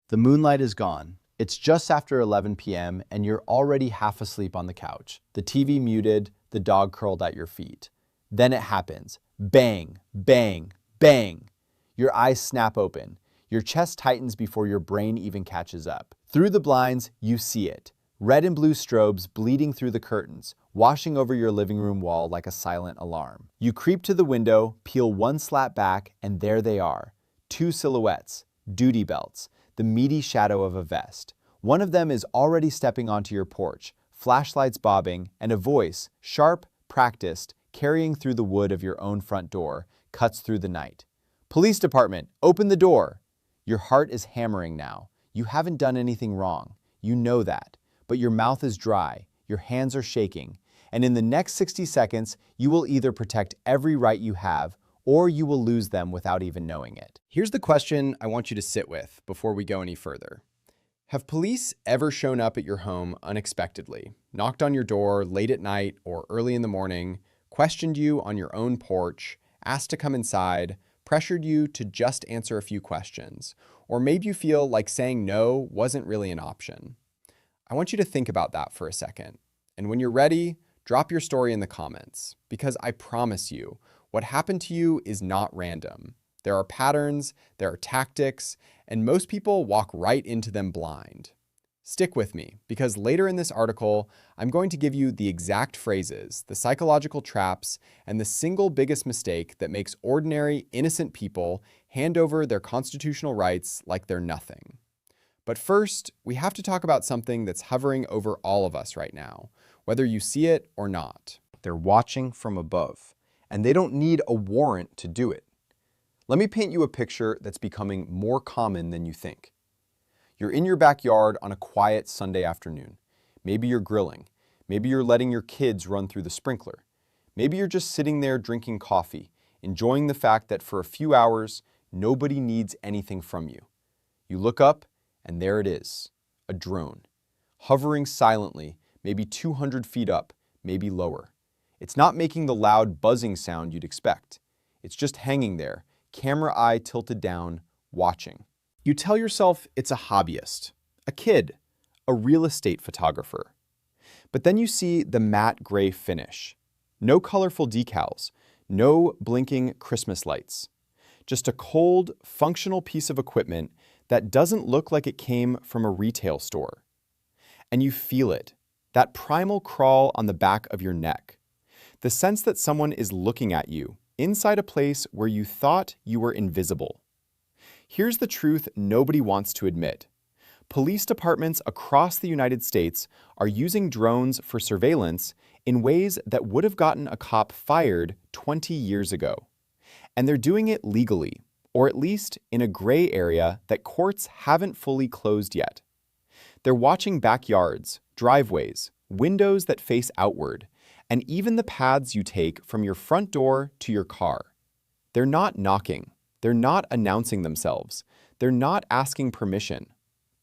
The moonlight is gone. It's just after 11 p.m. and you're already half asleep on the couch, the TV muted, the dog curled at your feet. Then it happens. Bang, bang, bang. Your eyes snap open. Your chest tightens before your brain even catches up. Through the blinds, you see it. Red and blue strobes bleeding through the curtains, washing over your living room wall like a silent alarm. You creep to the window, peel one slat back, and there they are. Two silhouettes, duty belts, the meaty shadow of a vest. One of them is already stepping onto your porch, flashlights bobbing, and a voice, sharp, practiced, carrying through the wood of your own front door, cuts through the night. Police department, open the door. Your heart is hammering now. You haven't done anything wrong. You know that. But your mouth is dry, your hands are shaking, and in the next 60 seconds, you will either protect every right you have, or you will lose them without even knowing it. Here's the question I want you to sit with before we go any further. Have police ever shown up at your home unexpectedly, knocked on your door late at night or early in the morning, questioned you on your own porch, asked to come inside, pressured you to just answer a few questions, or made you feel like saying no wasn't really an option? I want you to think about that for a second. And when you're ready, drop your story in the comments, because I promise you, what happened to you is not random. There are patterns, there are tactics, and most people walk right into them blind. Stick with me, because later in this article, I'm going to give you the exact phrases, the psychological traps, and the single biggest mistake that makes ordinary, innocent people hand over their constitutional rights like they're nothing. But first, we have to talk about something that's hovering over all of us right now, whether you see it or not. They're watching from above, and they don't need a warrant to do it. Let me paint you a picture that's becoming more common than you think. You're in your backyard on a quiet Sunday afternoon. Maybe you're grilling. Maybe you're letting your kids run through the sprinkler. Maybe you're just sitting there drinking coffee, enjoying the fact that for a few hours, nobody needs anything from you. You look up, and there it is, a drone, hovering silently, maybe 200 feet up, maybe lower. It's not making the loud buzzing sound you'd expect. It's just hanging there, camera eye tilted down, watching. You tell yourself it's a hobbyist, a kid, a real estate photographer. But then you see the matte gray finish. No colorful decals, no blinking Christmas lights. Just a cold, functional piece of equipment that doesn't look like it came from a retail store. And you feel it, that primal crawl on the back of your neck. The sense that someone is looking at you inside a place where you thought you were invisible. Here's the truth nobody wants to admit. Police departments across the United States are using drones for surveillance in ways that would have gotten a cop fired 20 years ago. And they're doing it legally, or at least in a gray area that courts haven't fully closed yet. They're watching backyards, driveways, windows that face outward, and even the paths you take from your front door to your car. They're not knocking. They're not announcing themselves. They're not asking permission.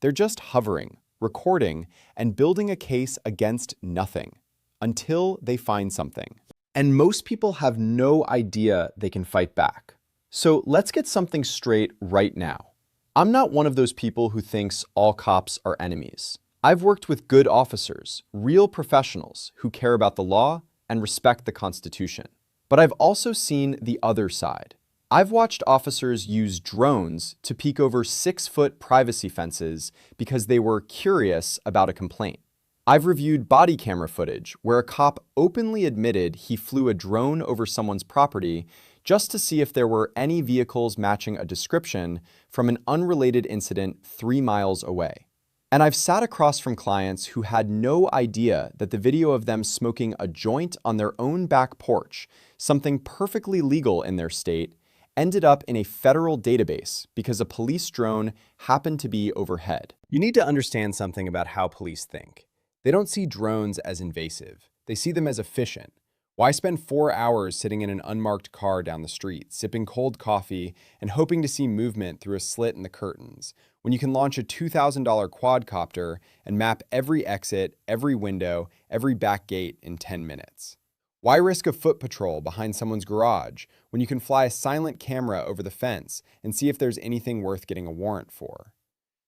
They're just hovering, recording, and building a case against nothing until they find something. And most people have no idea they can fight back. So let's get something straight right now. I'm not one of those people who thinks all cops are enemies. I've worked with good officers, real professionals who care about the law and respect the Constitution. But I've also seen the other side. I've watched officers use drones to peek over 6-foot privacy fences because they were curious about a complaint. I've reviewed body camera footage where a cop openly admitted he flew a drone over someone's property just to see if there were any vehicles matching a description from an unrelated incident 3 miles away. And I've sat across from clients who had no idea that the video of them smoking a joint on their own back porch, something perfectly legal in their state, ended up in a federal database because a police drone happened to be overhead. You need to understand something about how police think. They don't see drones as invasive. They see them as efficient. Why spend 4 hours sitting in an unmarked car down the street, sipping cold coffee and hoping to see movement through a slit in the curtains, when you can launch a $2,000 quadcopter and map every exit, every window, every back gate in 10 minutes? Why risk a foot patrol behind someone's garage when you can fly a silent camera over the fence and see if there's anything worth getting a warrant for?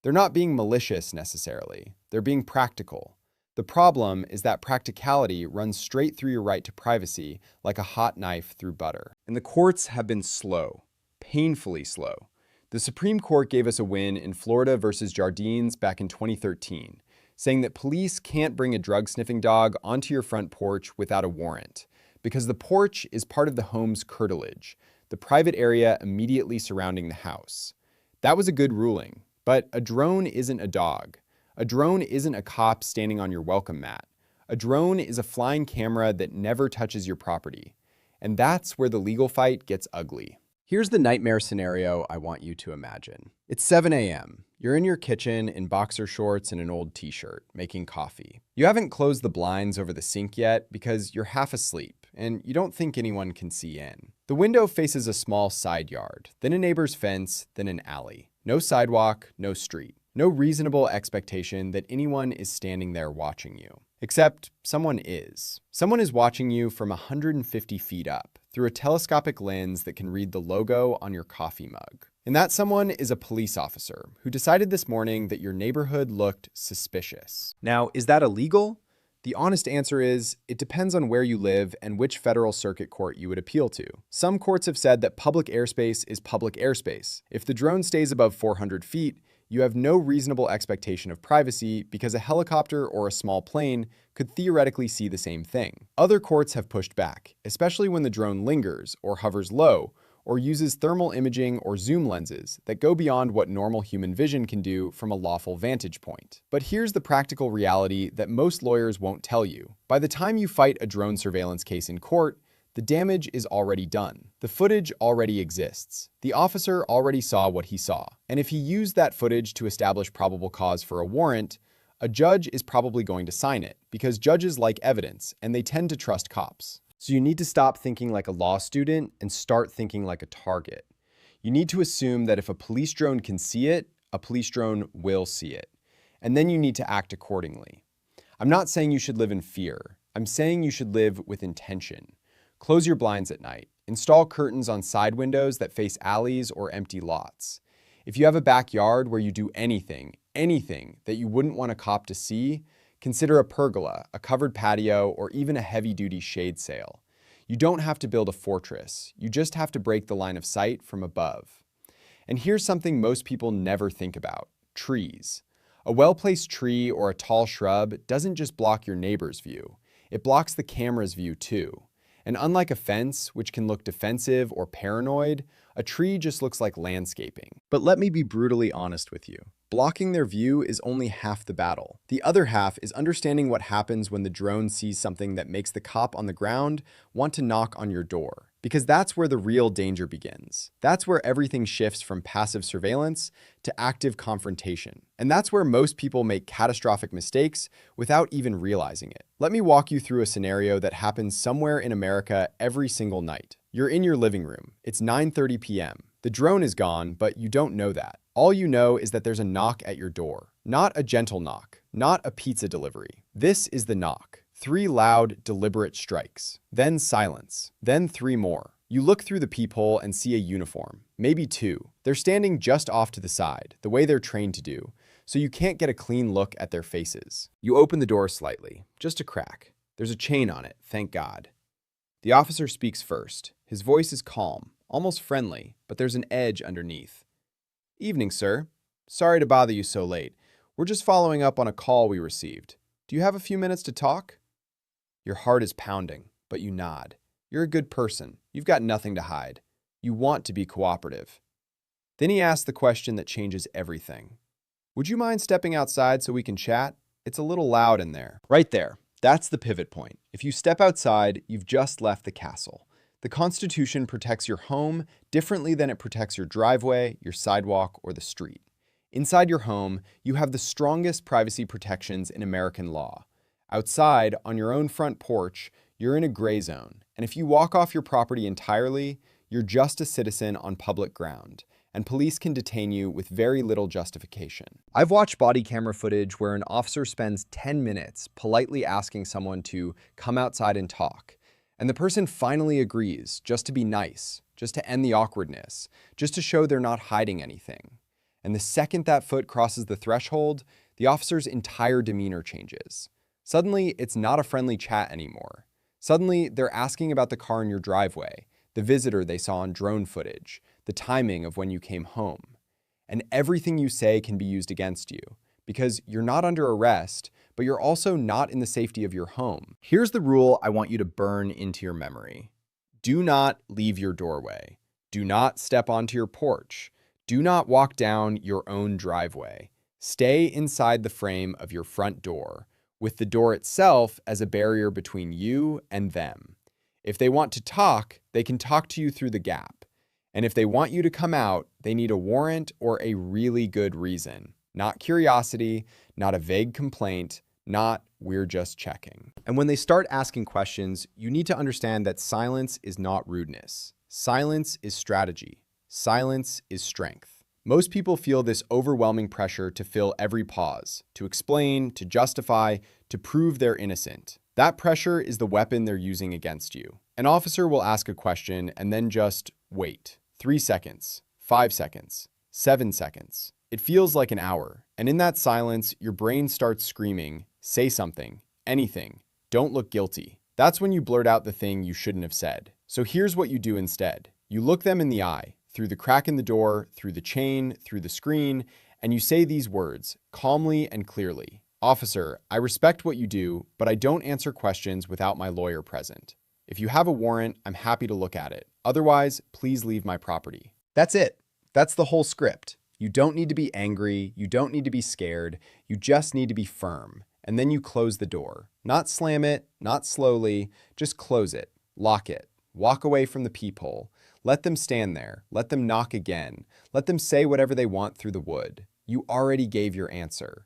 They're not being malicious necessarily, they're being practical. The problem is that practicality runs straight through your right to privacy like a hot knife through butter. And the courts have been slow, painfully slow. The Supreme Court gave us a win in Florida versus Jardines back in 2013, saying that police can't bring a drug-sniffing dog onto your front porch without a warrant, because the porch is part of the home's curtilage, the private area immediately surrounding the house. That was a good ruling, but a drone isn't a dog. A drone isn't a cop standing on your welcome mat. A drone is a flying camera that never touches your property. And that's where the legal fight gets ugly. Here's the nightmare scenario I want you to imagine. It's 7 a.m. You're in your kitchen in boxer shorts and an old t-shirt, making coffee. You haven't closed the blinds over the sink yet because you're half asleep and you don't think anyone can see in. The window faces a small side yard, then a neighbor's fence, then an alley. No sidewalk, no street. No reasonable expectation that anyone is standing there watching you. Except someone is. Someone is watching you from 150 feet up through a telescopic lens that can read the logo on your coffee mug. And that someone is a police officer who decided this morning that your neighborhood looked suspicious. Now, is that illegal? The honest answer is, it depends on where you live and which federal circuit court you would appeal to. Some courts have said that public airspace is public airspace. If the drone stays above 400 feet, you have no reasonable expectation of privacy because a helicopter or a small plane could theoretically see the same thing. Other courts have pushed back, especially when the drone lingers or hovers low or uses thermal imaging or zoom lenses that go beyond what normal human vision can do from a lawful vantage point. But here's the practical reality that most lawyers won't tell you. By the time you fight a drone surveillance case in court, the damage is already done. The footage already exists. The officer already saw what he saw. And if he used that footage to establish probable cause for a warrant, a judge is probably going to sign it because judges like evidence and they tend to trust cops. So you need to stop thinking like a law student and start thinking like a target. You need to assume that if a police drone can see it, a police drone will see it. And then you need to act accordingly. I'm not saying you should live in fear. I'm saying you should live with intention. Close your blinds at night. Install curtains on side windows that face alleys or empty lots. If you have a backyard where you do anything that you wouldn't want a cop to see, consider a pergola, a covered patio, or even a heavy-duty shade sail. You don't have to build a fortress. You just have to break the line of sight from above. And here's something most people never think about: trees. A well-placed tree or a tall shrub doesn't just block your neighbor's view. It blocks the camera's view too. And unlike a fence, which can look defensive or paranoid, a tree just looks like landscaping. But let me be brutally honest with you. Blocking their view is only half the battle. The other half is understanding what happens when the drone sees something that makes the cop on the ground want to knock on your door. Because that's where the real danger begins. That's where everything shifts from passive surveillance to active confrontation. And that's where most people make catastrophic mistakes without even realizing it. Let me walk you through a scenario that happens somewhere in America every single night. You're in your living room. It's 9:30 p.m. The drone is gone, but you don't know that. All you know is that there's a knock at your door. Not a gentle knock, not a pizza delivery. This is the knock. 3 loud, deliberate strikes. Then silence. Then 3 more. You look through the peephole and see a uniform. Maybe 2. They're standing just off to the side, the way they're trained to do, so you can't get a clean look at their faces. You open the door slightly, just a crack. There's a chain on it, thank God. The officer speaks first. His voice is calm, almost friendly, but there's an edge underneath. "Evening, sir. Sorry to bother you so late. We're just following up on a call we received. Do you have a few minutes to talk?" Your heart is pounding, but you nod. You're a good person. You've got nothing to hide. You want to be cooperative. Then he asks the question that changes everything. "Would you mind stepping outside so we can chat? It's a little loud in there." Right there. That's the pivot point. If you step outside, you've just left the castle. The Constitution protects your home differently than it protects your driveway, your sidewalk, or the street. Inside your home, you have the strongest privacy protections in American law. Outside, on your own front porch, you're in a gray zone. And if you walk off your property entirely, you're just a citizen on public ground, and police can detain you with very little justification. I've watched body camera footage where an officer spends 10 minutes politely asking someone to come outside and talk. And the person finally agrees, just to be nice, just to end the awkwardness, just to show they're not hiding anything. And the second that foot crosses the threshold, the officer's entire demeanor changes. Suddenly, it's not a friendly chat anymore. Suddenly, they're asking about the car in your driveway, the visitor they saw on drone footage, the timing of when you came home. And everything you say can be used against you, because you're not under arrest, but you're also not in the safety of your home. Here's the rule I want you to burn into your memory. Do not leave your doorway. Do not step onto your porch. Do not walk down your own driveway. Stay inside the frame of your front door, with the door itself as a barrier between you and them. If they want to talk, they can talk to you through the gap. And if they want you to come out, they need a warrant or a really good reason. Not curiosity, not a vague complaint, not "we're just checking." And when they start asking questions, you need to understand that silence is not rudeness. Silence is strategy. Silence is strength. Most people feel this overwhelming pressure to fill every pause, to explain, to justify, to prove they're innocent. That pressure is the weapon they're using against you. An officer will ask a question and then just wait. 3 seconds, 5 seconds, 7 seconds. It feels like an hour, and in that silence, your brain starts screaming, "Say something, anything, don't look guilty." That's when you blurt out the thing you shouldn't have said. So here's what you do instead. You look them in the eye, through the crack in the door, through the chain, through the screen, and you say these words, calmly and clearly. "Officer, I respect what you do, but I don't answer questions without my lawyer present. If you have a warrant, I'm happy to look at it. Otherwise, please leave my property." That's it. That's the whole script. You don't need to be angry. You don't need to be scared. You just need to be firm. And then you close the door. Not slam it, not slowly, just close it, lock it, walk away from the peephole. Let them stand there. Let them knock again. Let them say whatever they want through the wood. You already gave your answer.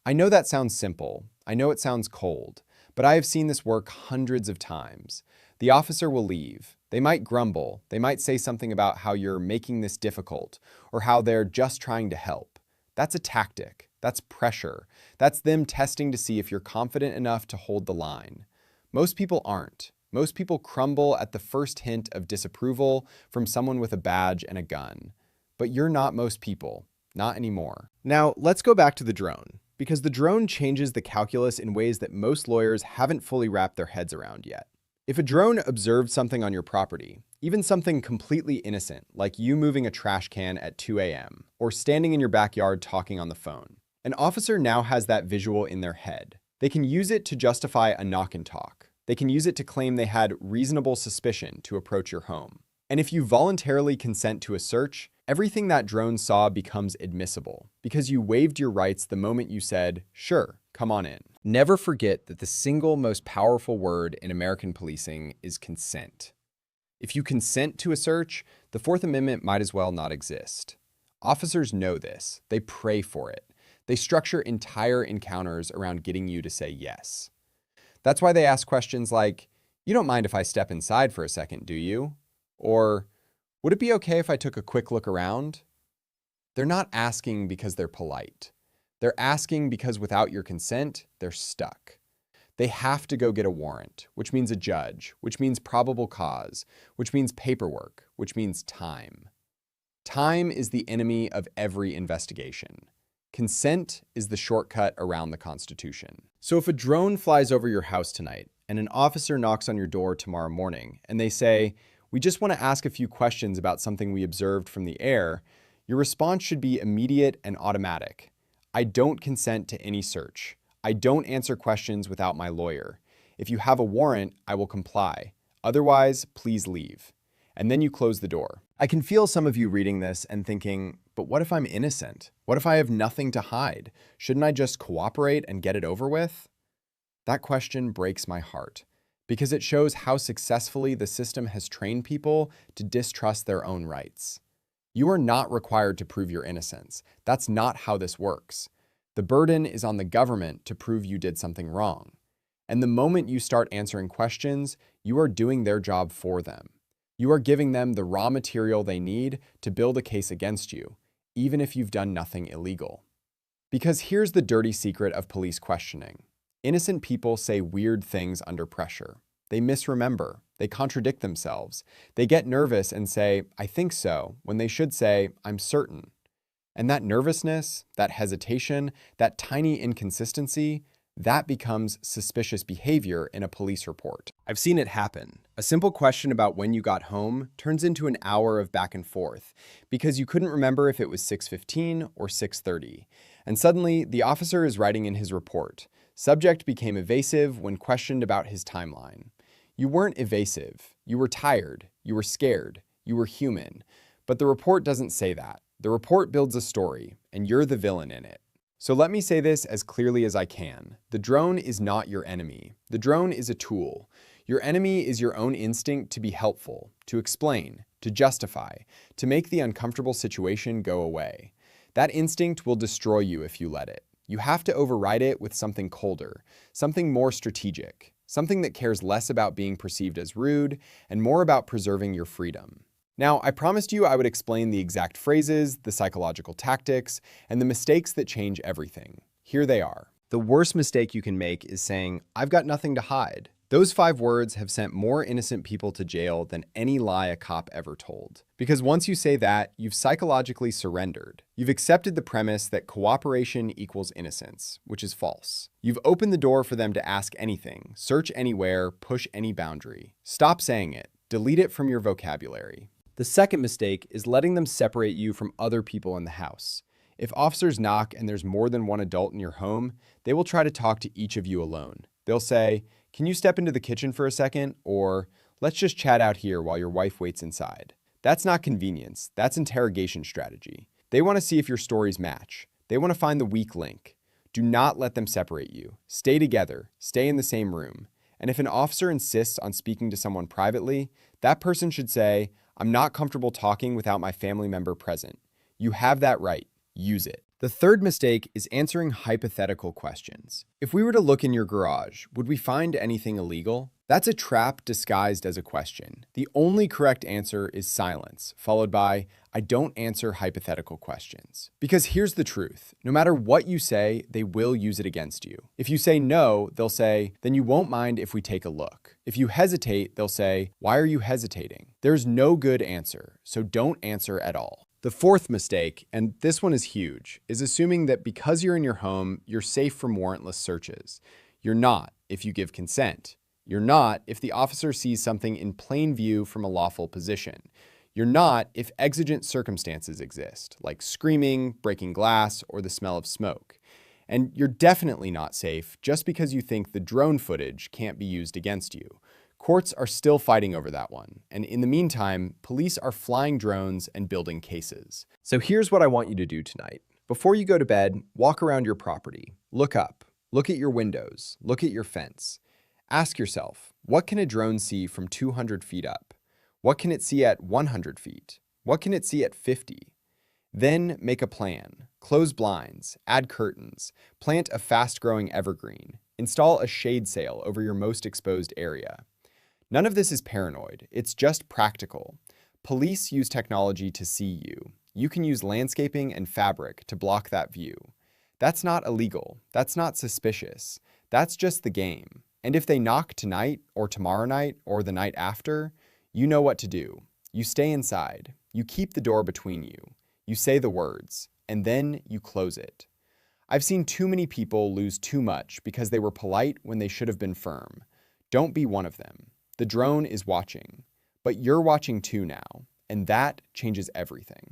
I know that sounds simple. I know it sounds cold, but I have seen this work hundreds of times. The officer will leave. They might grumble. They might say something about how you're making this difficult or how they're just trying to help. That's a tactic. That's pressure. That's them testing to see if you're confident enough to hold the line. Most people aren't. Most people crumble at the first hint of disapproval from someone with a badge and a gun. But you're not most people. Not anymore. Now, let's go back to the drone, because the drone changes the calculus in ways that most lawyers haven't fully wrapped their heads around yet. If a drone observed something on your property, even something completely innocent, like you moving a trash can at 2 a.m., or standing in your backyard talking on the phone, an officer now has that visual in their head. They can use it to justify a knock and talk. They can use it to claim they had reasonable suspicion to approach your home. And if you voluntarily consent to a search, everything that drone saw becomes admissible, because you waived your rights the moment you said, "Sure, come on in." Never forget that the single most powerful word in American policing is consent. If you consent to a search, the Fourth Amendment might as well not exist. Officers know this. They pray for it. They structure entire encounters around getting you to say yes. That's why they ask questions like, "You don't mind if I step inside for a second, do you?" Or, "Would it be okay if I took a quick look around?" They're not asking because they're polite. They're asking because without your consent, they're stuck. They have to go get a warrant, which means a judge, which means probable cause, which means paperwork, which means time. Time is the enemy of every investigation. Consent is the shortcut around the Constitution. So if a drone flies over your house tonight and an officer knocks on your door tomorrow morning and they say, "We just want to ask a few questions about something we observed from the air," your response should be immediate and automatic. "I don't consent to any search. I don't answer questions without my lawyer. If you have a warrant, I will comply. Otherwise, please leave." And then you close the door. I can feel some of you reading this and thinking, but what if I'm innocent? What if I have nothing to hide? Shouldn't I just cooperate and get it over with? That question breaks my heart, because it shows how successfully the system has trained people to distrust their own rights. You are not required to prove your innocence. That's not how this works. The burden is on the government to prove you did something wrong. And the moment you start answering questions, you are doing their job for them. You are giving them the raw material they need to build a case against you, even if you've done nothing illegal. Because here's the dirty secret of police questioning. Innocent people say weird things under pressure. They misremember. They contradict themselves. They get nervous and say, "I think so," when they should say, "I'm certain." And that nervousness, that hesitation, that tiny inconsistency, that becomes suspicious behavior in a police report. I've seen it happen. A simple question about when you got home turns into an hour of back and forth because you couldn't remember if it was 6:15 or 6:30. And suddenly, the officer is writing in his report, "Subject became evasive when questioned about his timeline." You weren't evasive. You were tired. You were scared. You were human. But the report doesn't say that. The report builds a story, and you're the villain in it. So let me say this as clearly as I can. The drone is not your enemy. The drone is a tool. Your enemy is your own instinct to be helpful, to explain, to justify, to make the uncomfortable situation go away. That instinct will destroy you if you let it. You have to override it with something colder, something more strategic, something that cares less about being perceived as rude and more about preserving your freedom. Now, I promised you I would explain the exact phrases, the psychological tactics, and the mistakes that change everything. Here they are. The worst mistake you can make is saying, "I've got nothing to hide." Those 5 words have sent more innocent people to jail than any lie a cop ever told. Because once you say that, you've psychologically surrendered. You've accepted the premise that cooperation equals innocence, which is false. You've opened the door for them to ask anything, search anywhere, push any boundary. Stop saying it. Delete it from your vocabulary. The second mistake is letting them separate you from other people in the house. If officers knock and there's more than one adult in your home, they will try to talk to each of you alone. They'll say, "Can you step into the kitchen for a second?" Or, "Let's just chat out here while your wife waits inside." That's not convenience. That's interrogation strategy. They want to see if your stories match. They want to find the weak link. Do not let them separate you. Stay together. Stay in the same room. And if an officer insists on speaking to someone privately, that person should say, "I'm not comfortable talking without my family member present." You have that right. Use it. The third mistake is answering hypothetical questions. If we were to look in your garage, would we find anything illegal? That's a trap disguised as a question. The only correct answer is silence, followed by, "I don't answer hypothetical questions." Because here's the truth. No matter what you say, they will use it against you. If you say no, they'll say, "Then you won't mind if we take a look." If you hesitate, they'll say, "Why are you hesitating?" There's no good answer, so don't answer at all. The fourth mistake, and this one is huge, is assuming that because you're in your home, you're safe from warrantless searches. You're not if you give consent. You're not if the officer sees something in plain view from a lawful position. You're not if exigent circumstances exist, like screaming, breaking glass, or the smell of smoke. And you're definitely not safe just because you think the drone footage can't be used against you. Courts are still fighting over that one, and in the meantime, police are flying drones and building cases. So here's what I want you to do tonight. Before you go to bed, walk around your property. Look up. Look at your windows. Look at your fence. Ask yourself, what can a drone see from 200 feet up? What can it see at 100 feet? What can it see at 50? Then make a plan. Close blinds, add curtains, plant a fast-growing evergreen, install a shade sail over your most exposed area. None of this is paranoid, it's just practical. Police use technology to see you. You can use landscaping and fabric to block that view. That's not illegal, that's not suspicious, that's just the game. And if they knock tonight, or tomorrow night, or the night after, you know what to do. You stay inside, you keep the door between you, you say the words, and then you close it. I've seen too many people lose too much because they were polite when they should have been firm. Don't be one of them. The drone is watching, but you're watching too now, and that changes everything.